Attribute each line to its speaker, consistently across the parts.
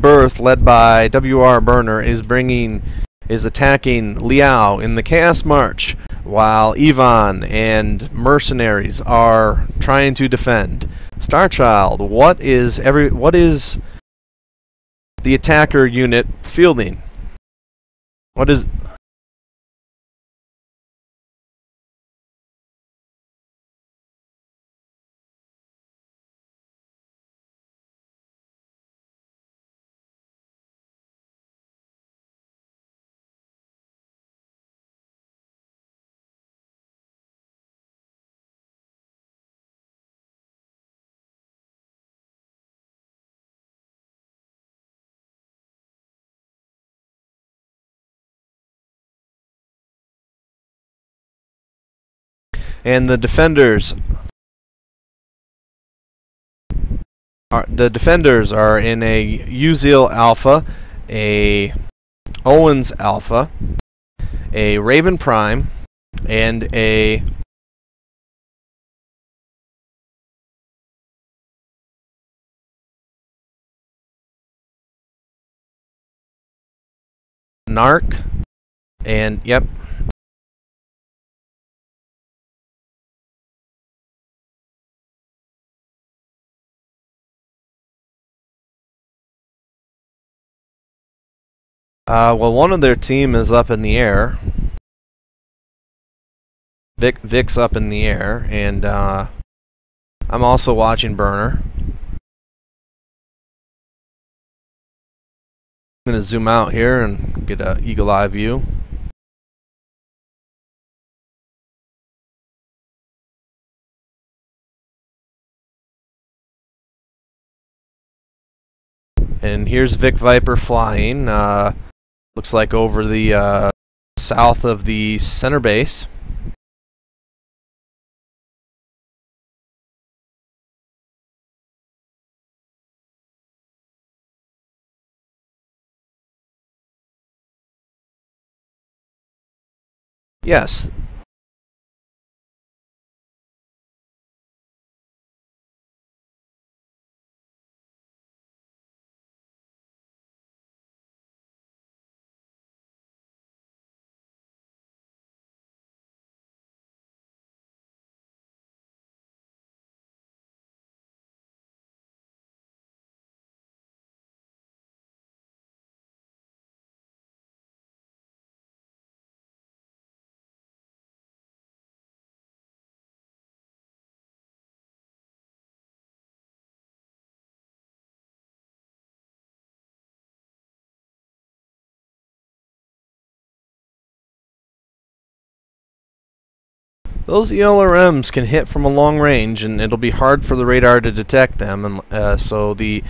Speaker 1: berth led by WR Burner is attacking Liao in the Chaos March, while Ivan and mercenaries are trying to defend. Starchild, what is the attacker unit fielding? What is... And the defenders are in a Uzil Alpha, a Owens Alpha, a Raven Prime, and a Narc, and yep. Well, one of their team is up in the air. Vic's up in the air, and I'm also watching Burner. I'm going to zoom out here and get an eagle eye view. And here's Vic Viper flying. Looks like over the south of the center base. Yes. Those ELRMs can hit from a long range, and it'll be hard for the radar to detect them. And so the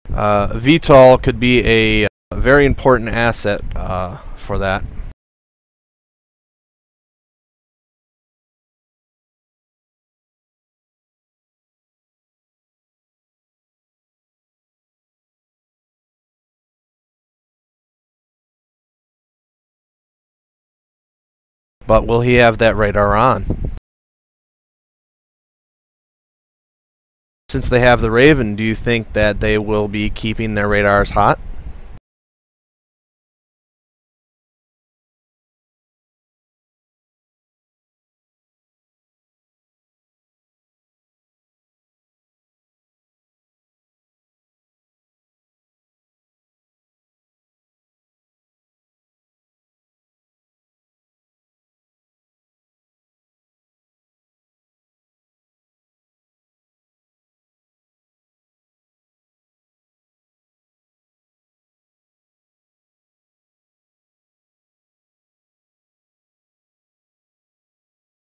Speaker 1: VTOL could be a very important asset for that. But will he have that radar on? Since they have the Raven, do you think that they will be keeping their radars hot?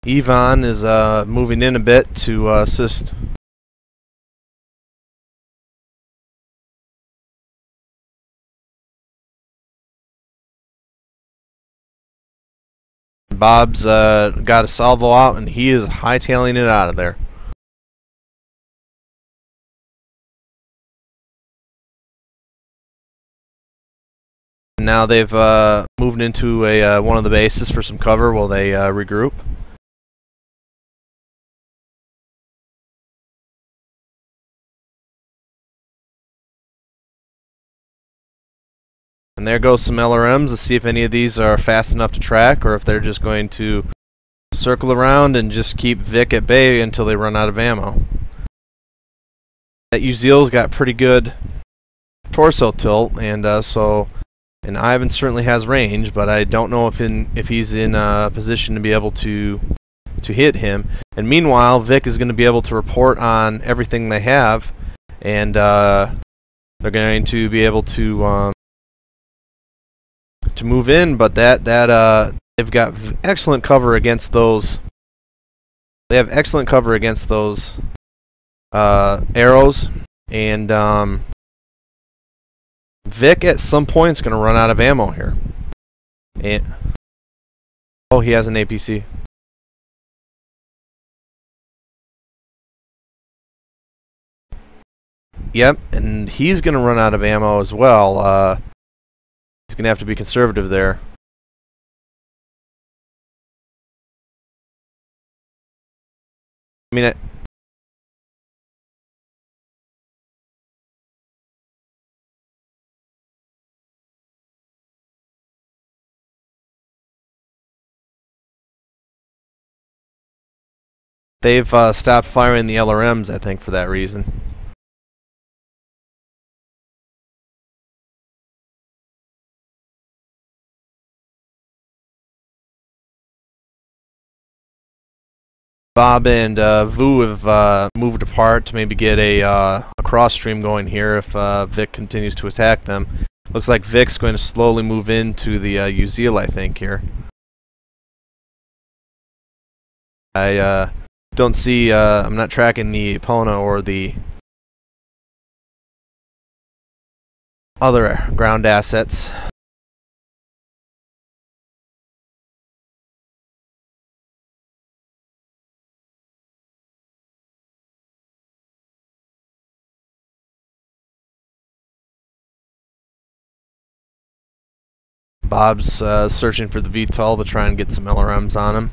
Speaker 1: Ivan is moving in a bit to assist. Bob's got a salvo out, and he is hightailing it out of there. Now they've moved into a one of the bases for some cover while they regroup. And there goes some LRMs. Let's see if any of these are fast enough to track, or if they're just going to circle around and just keep Vic at bay until they run out of ammo. That Uzil's got pretty good torso tilt, and and Ivan certainly has range, but I don't know if he's in a position to be able to hit him. And meanwhile, Vic is going to be able to report on everything they have, and they're going to be able to move in. But they've got excellent cover against those. They have excellent cover against those arrows, and Vic at some point is going to run out of ammo here. And oh, he has an APC. Yep, and he's going to run out of ammo as well. He's going to have to be conservative there. I mean, they've stopped firing the LRMs, I think, for that reason. Bob and Vu have moved apart to maybe get a cross stream going here if Vic continues to attack them. Looks like Vic's going to slowly move into the Uzil, I think, here. I don't see, I'm not tracking the Epona or the other ground assets. Bob's searching for the VTOL to try and get some LRMs on him.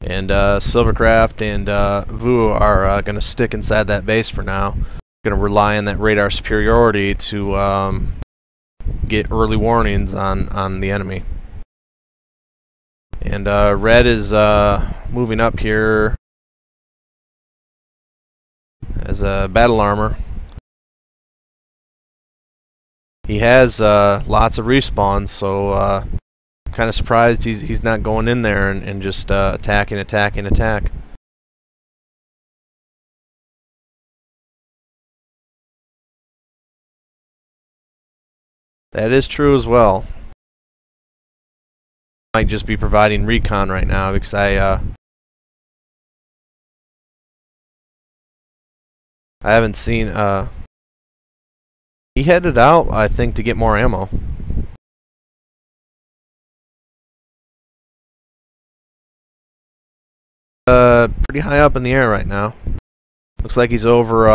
Speaker 1: And Silvercraft and Vu are going to stick inside that base for now. Going to rely on that radar superiority to get early warnings on the enemy. And Red is moving up here as a battle armor. He has lots of respawns, so kind of surprised he's not going in there and just attack. That is true as well. Might just be providing recon right now because I haven't seen. He headed out, I think, to get more ammo. Pretty high up in the air right now. Looks like he's over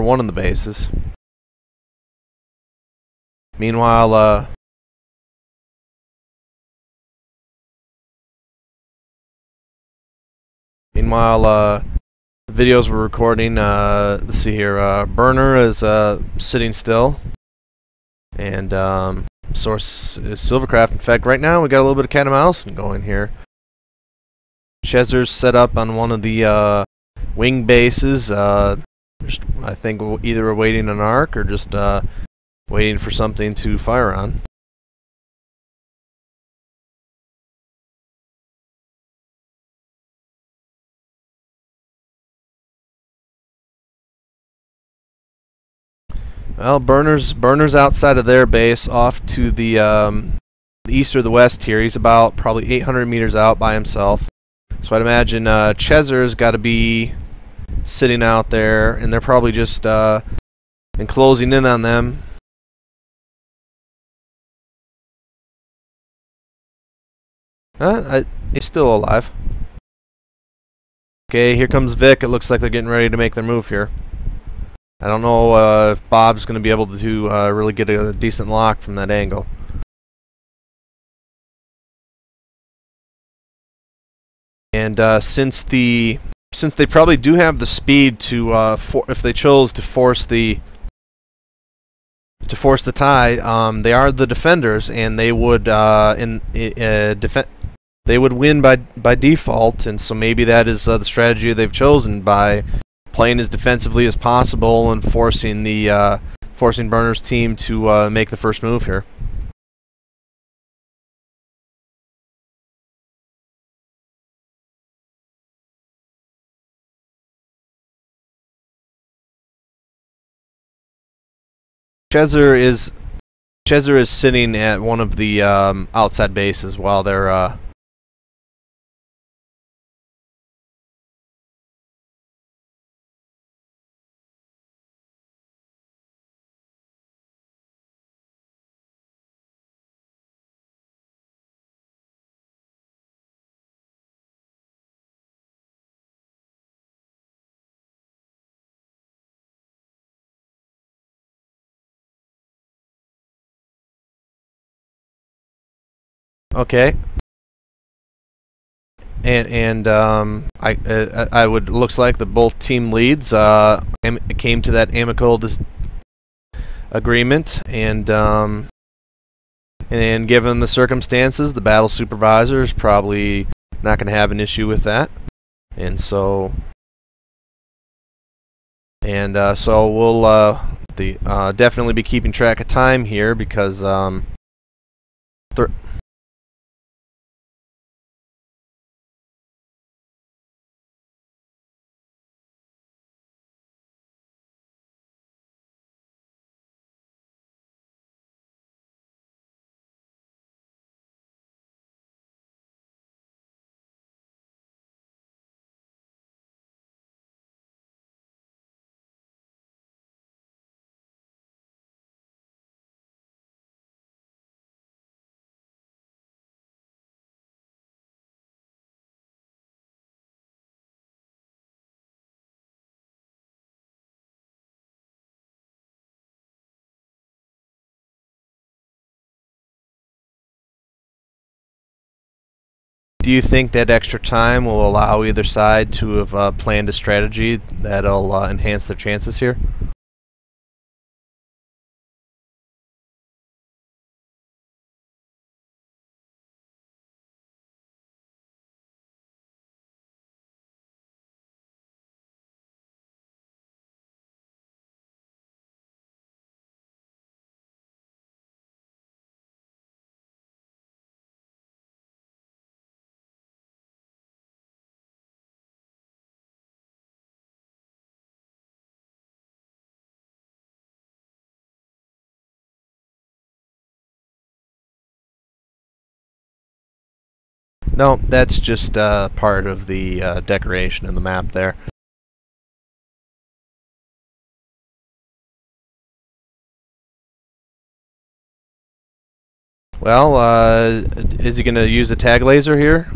Speaker 1: one of the bases. Meanwhile, the videos we're recording, let's see here, Burner is sitting still, and source is Silvercraft. In fact, right now we got a little bit of cat and mouse going here. Chezer's set up on one of the wing bases, just, I think either awaiting an arc or just waiting for something to fire on. Well, Burner's outside of their base, off to the east or the west here. He's about probably 800 meters out by himself. So I'd imagine Chezer's got to be sitting out there, and they're probably just closing in on them. He's still alive. Okay, here comes Vic. It looks like they're getting ready to make their move here. I don't know if Bob's going to be able to really get a decent lock from that angle. And since they probably do have the speed to, if they chose to force the to force the tie. They are the defenders, and they would they would win by default, and so maybe that is the strategy they've chosen by playing as defensively as possible and forcing the forcing Burner's team to make the first move here. Chezer is sitting at one of the outside bases while they're okay. And I would looks like the both team leads came to that amicable agreement, and given the circumstances, the battle supervisor is probably not going to have an issue with that, and so we'll definitely be keeping track of time here because do you think that extra time will allow either side to have planned a strategy that'll enhance their chances here? No, that's just part of the decoration in the map there. Well, is he going to use a tag laser here?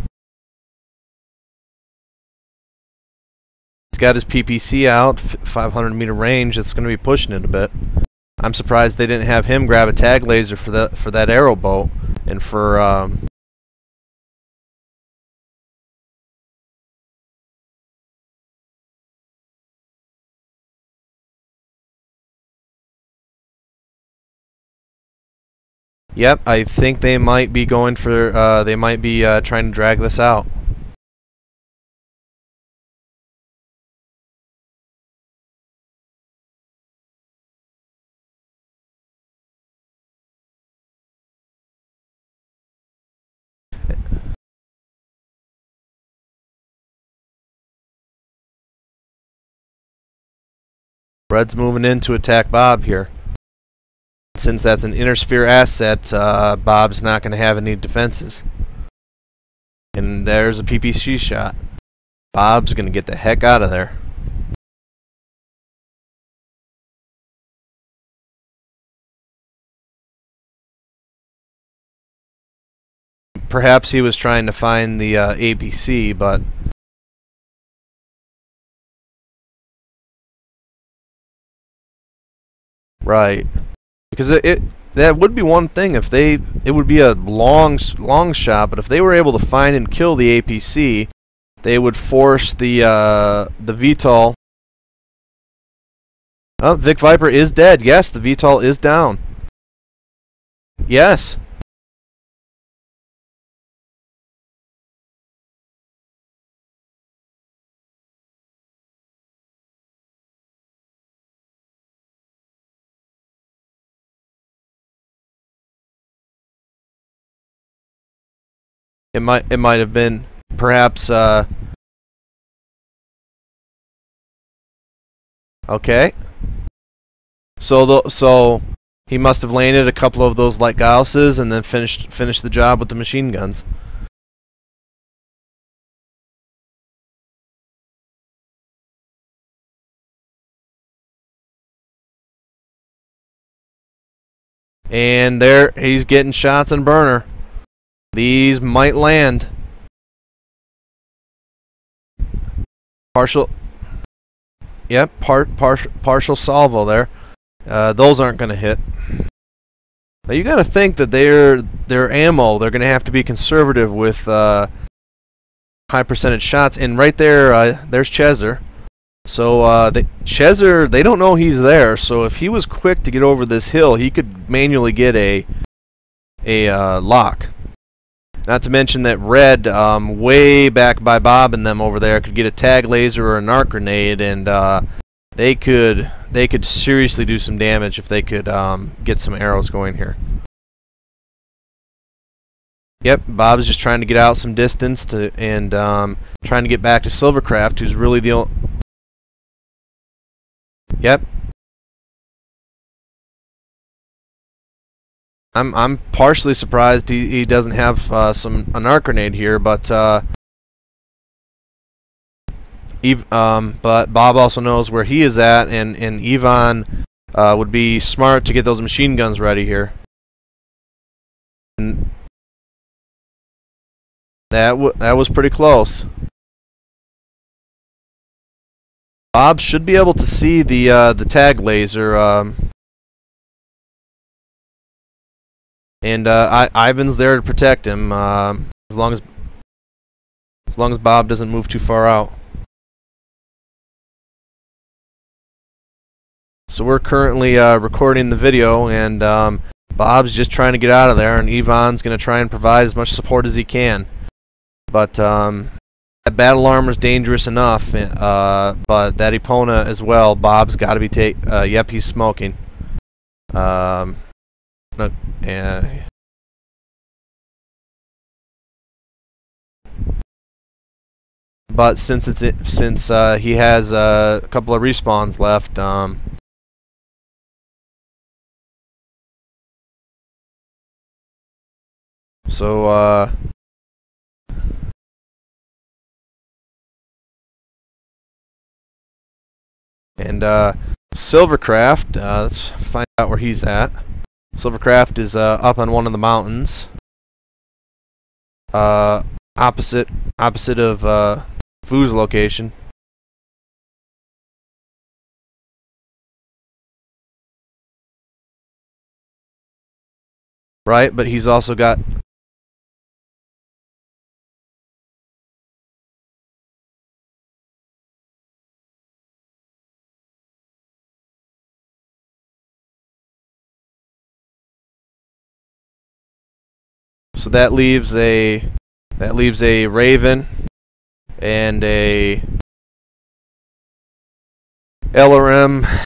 Speaker 1: He's got his PPC out, 500 meter range. That's going to be pushing it a bit. I'm surprised they didn't have him grab a tag laser for that arrow boat and for Yep, I think they might be going for they might be trying to drag this out. Red's moving in to attack Bob here. Since that's an inner sphere asset, Bob's not going to have any defenses. And there's a PPC shot. Bob's going to get the heck out of there. Perhaps he was trying to find the APC, but right. Because that would be one thing if it would be a long shot, but if they were able to find and kill the APC, they would force the VTOL Oh, Vic Viper is dead. Yes, the VTOL is down. Yes. It might have been perhaps okay. So he must have landed a couple of those light Gausses and then finished the job with the machine guns. And there he's getting shots on burner. These might land. Partial. Yep, partial salvo there. Those aren't going to hit. Now you got to think that their ammo, they're going to have to be conservative with high percentage shots. And right there, there's Cheser. So Cheser, they don't know he's there. So if he was quick to get over this hill, he could manually get a lock. Not to mention that Red, way back by Bob and them over there, could get a tag laser or a narc grenade, and they could seriously do some damage if they could get some arrows going here. Yep, Bob's just trying to get out some distance and trying to get back to Silvercraft, who's really the only. Yep. I'm partially surprised he doesn't have an arc grenade here, but but Bob also knows where he is at, and Ivan would be smart to get those machine guns ready here. And that was pretty close. Bob should be able to see the tag laser. And Ivan's there to protect him, as long as Bob doesn't move too far out. So we're currently recording the video, and Bob's just trying to get out of there, and Ivan's going to try and provide as much support as he can. But that battle armor is dangerous enough, but that Epona as well. Bob's got to be yep, he's smoking. No, yeah. But since he has a couple of respawns left, so and Silvercraft, let's find out where he's at. Silvercraft is up on one of the mountains, opposite of Fu's location. Right, but he's also got. So that leaves a Raven and a LRM.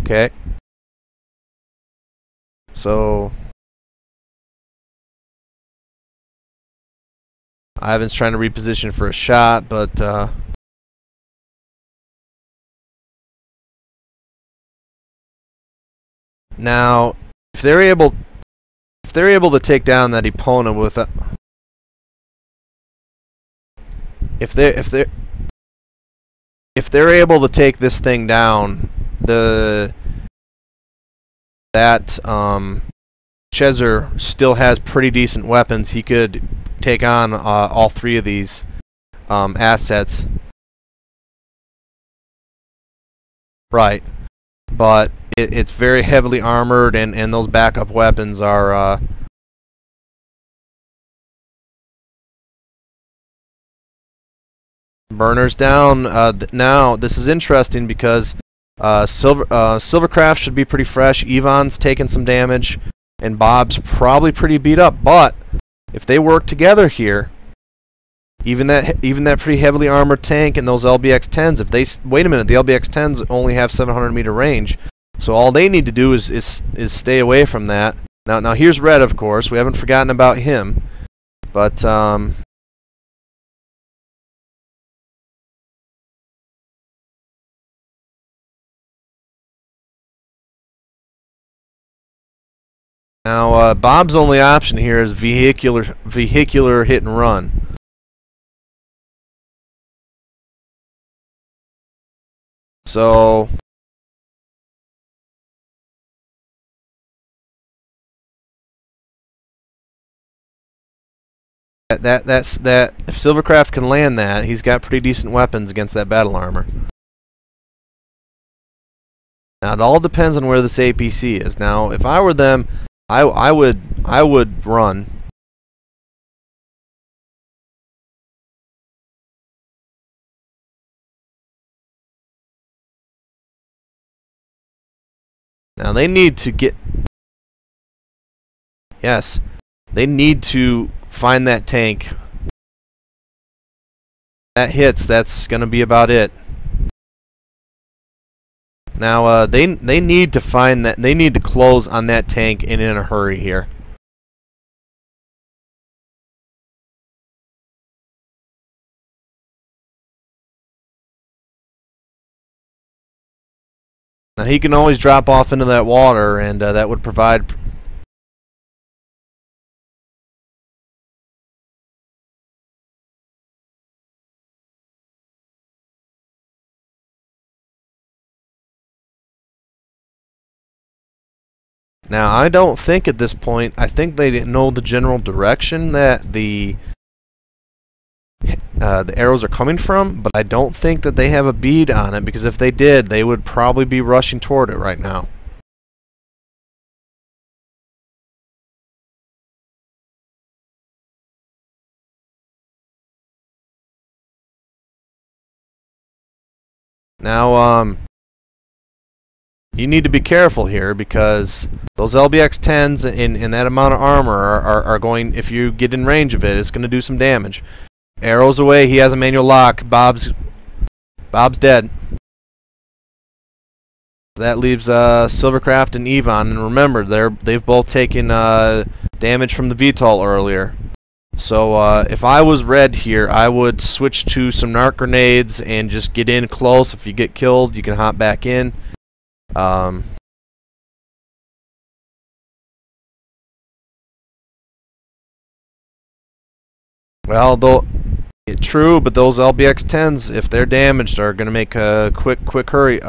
Speaker 1: Okay. So Ivan's trying to reposition for a shot, but now if they're able to take down that Epona with a, if they're able to take this thing down, Cheser still has pretty decent weapons. He could take on all three of these assets. Right, but it's very heavily armored, and those backup weapons are Burner's down. Now, this is interesting because Silvercraft should be pretty fresh. Yvonne's taking some damage, and Bob's probably pretty beat up. But if they work together here, even that pretty heavily armored tank and those LBX-10s, if they wait a minute, the LBX-10s only have 700-meter range, so all they need to do is stay away from that. Now here's Red, of course. We haven't forgotten about him, but now Bob's only option here is vehicular hit and run. So that's if Silvercraft can land that, he's got pretty decent weapons against that battle armor. Now it all depends on where this APC is. Now if I were them, I would run. Now they need to get, yes, they need to find that tank. That hits, that's going to be about it. Now they need to find that, they need to close on that tank and in a hurry here. Now he can always drop off into that water, and that would provide. Now I don't think at this point, I think they didn't know the general direction that the arrows are coming from, but I don't think that they have a bead on it, because if they did, they would probably be rushing toward it right now. Now, you need to be careful here, because those LBX-10s in that amount of armor are going, if you get in range of it, it's going to do some damage. Arrows away, he has a manual lock. Bob's dead. That leaves Silvercraft and Yvonne, and remember, they've both taken damage from the VTOL earlier. So if I was Red here, I would switch to some narc grenades and just get in close. If you get killed, you can hop back in. Well, though, true, but those LBX-10s, if they're damaged, are going to make a quick hurry.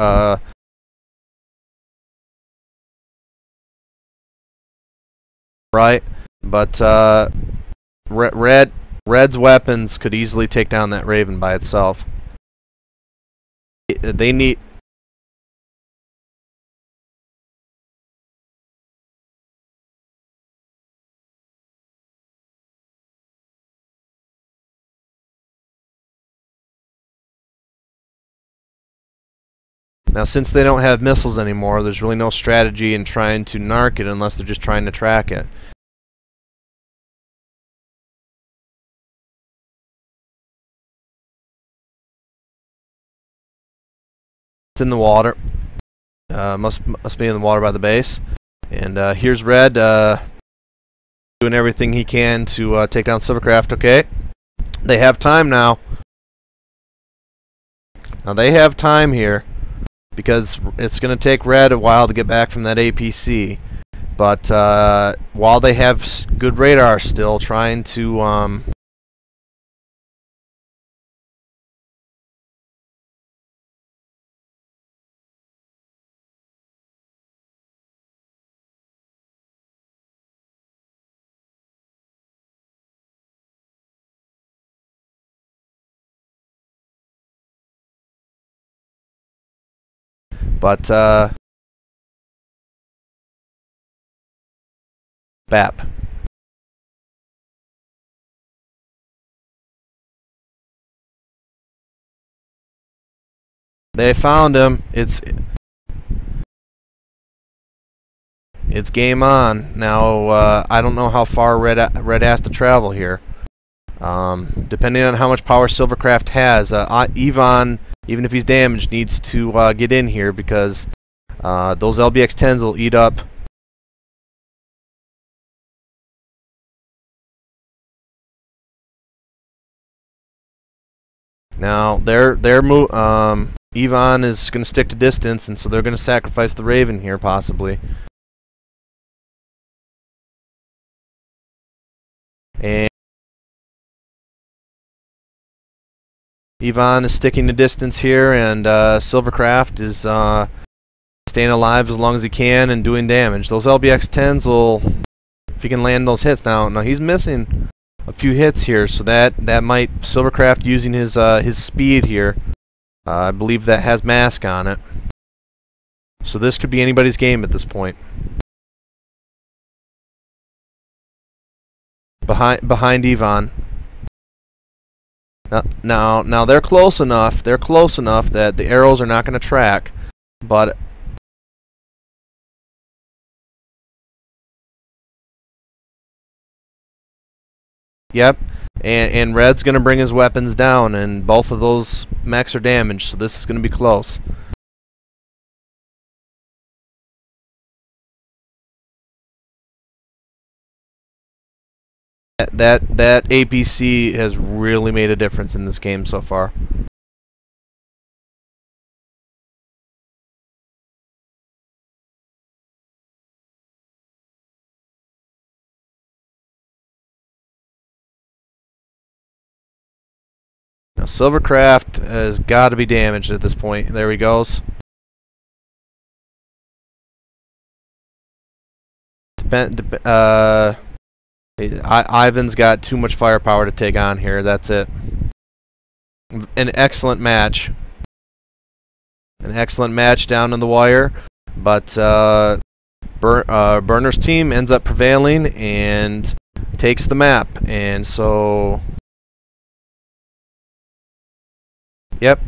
Speaker 1: Right, but Red's weapons could easily take down that Raven by itself. They need. Now, since they don't have missiles anymore, there's really no strategy in trying to narc it unless they're just trying to track it. It's in the water. Must be in the water by the base. And here's Red doing everything he can to take down Silvercraft. Okay, they have time now. Now they have time here, because it's going to take Red a while to get back from that APC. But while they have good radar still, trying to BAP. They found him. It's game on. Now, I don't know how far Red has to travel here. Depending on how much power Silvercraft has, Yvonne, even if he's damaged, needs to get in here because those LBX-10s will eat up. Now, Yvonne is going to stick to distance, and so they're going to sacrifice the Raven here, possibly. And Yvonne is sticking to distance here, and Silvercraft is staying alive as long as he can and doing damage. Those LBX-10s will, if he can land those hits. Now he's missing a few hits here, so that might Silvercraft using his speed here. I believe that has mask on it, so this could be anybody's game at this point. Behind Yvonne. Now they're close enough. They're close enough that the arrows are not going to track, but yep. And Red's going to bring his weapons down, and both of those mechs are damaged, so this is going to be close. That APC has really made a difference in this game so far. Now Silvercraft has got to be damaged at this point. There he goes. Ivan's got too much firepower to take on here. That's it. An excellent match. An excellent match down in the wire. But Burner's team ends up prevailing and takes the map. And so, yep,